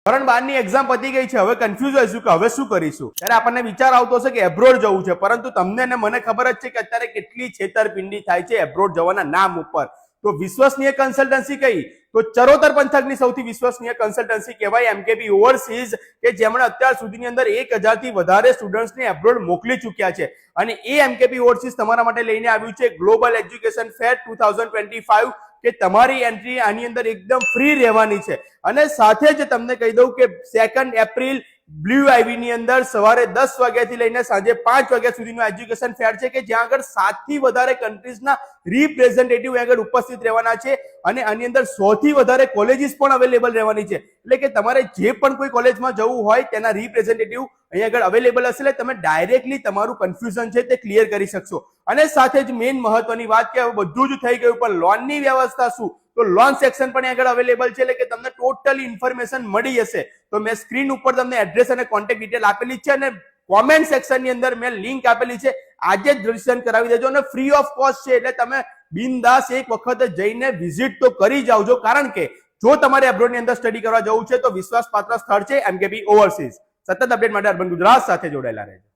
ધોરણ 12 ની એક્ઝામ પતી ગઈ છે, હવે કન્ફ્યુઝ હોઈશું કે હવે શું કરીશું. ત્યારે આપણને વિચાર આવતો હશે કે એબ્રોડ જવું છે, પરંતુ તમને ને મને ખબર જ છે કે અત્યારે કેટલી છેતરપિંડી થાય છે એબ્રોડ જવાના નામ ઉપર. તો વિશ્વસનીય કન્સલ્ટન્સી કઈ? તો ચરોતર પંથકની સૌથી વિશ્વસનીય કન્સલ્ટન્સી કહેવાય એમકેબી ઓવરસીઝ, કે જેમણે અત્યાર સુધીની અંદર 1000 થી વધારે સ્ટુડન્ટ્સને એબ્રોડ મોકલી ચૂક્યા છે. અને એ એમકેબી ઓવરસીઝ તમારા માટે લઈને આવ્યું છે ગ્લોબલ એજ્યુકેશન ફેર 2025, કે તમારી એન્ટ્રી આની અંદર એકદમ ફ્રી રહેવાની છે. અને સાથે જ તમને કહી દઉં કે 2 એપ્રિલ બ્લુ આઈવી ની અંદર સવારે 10 વાગ્યાથી લઈને સાંજે 5 વાગ્યા સુધીનો એજ્યુકેશન ફેર છે, કે જ્યાં આગળ 7 થી વધારે કન્ટ્રીઝના રિપ્રેઝેન્ટેટિવ આગળ ઉપસ્થિત રહેવાના છે. અને આની અંદર 100 થી વધારે કોલેજીસ પણ અવેલેબલ રહેવાની છે. એટલે કે તમારે જે પણ કોઈ કોલેજમાં જવું હોય તેના રિપ્રેઝેન્ટેટિવ અહીંયા આગળ અવેલેબલ હશે, એટલે તમે ડાયરેક્ટલી તમારું કન્ફ્યુઝન છે તે ક્લિયર કરી શકશો. અને સાથે જ મેઇન મહત્વની વાત કે હવે બધું જ થઈ ગયું, પણ લોનની વ્યવસ્થા શું? તો લોન સેક્શન પણ આગળ અવેલેબલ છે, એટલે કે તમને ટોટલી ઇન્ફોર્મેશન મળી જશે. તો મેં સ્ક્રીન ઉપર તમને એડ્રેસ અને કોન્ટેક્ટ ડિટેલ આપેલી છે, અને કોમેન્ટ સેક્શન ની અંદર મેં લિંક આપેલી છે. આજે જ રજીસ્ટ્રેશન કરાવી દેજો, અને ફ્રી ઓફ કોસ્ટ છે, એટલે તમે બિંદાસ એક વખત જઈને વિઝિટ તો કરી જાવજો. કારણ કે જો તમારે એબ્રોડ ની અંદર સ્ટડી કરવા જવું છે તો વિશ્વાસપાત્ર સ્થળ છે એમકેબી ઓવરસીઝ. સતત અપડેટ માટે અર્બન ગુજરાત સાથે જોડાયેલા રહેજો.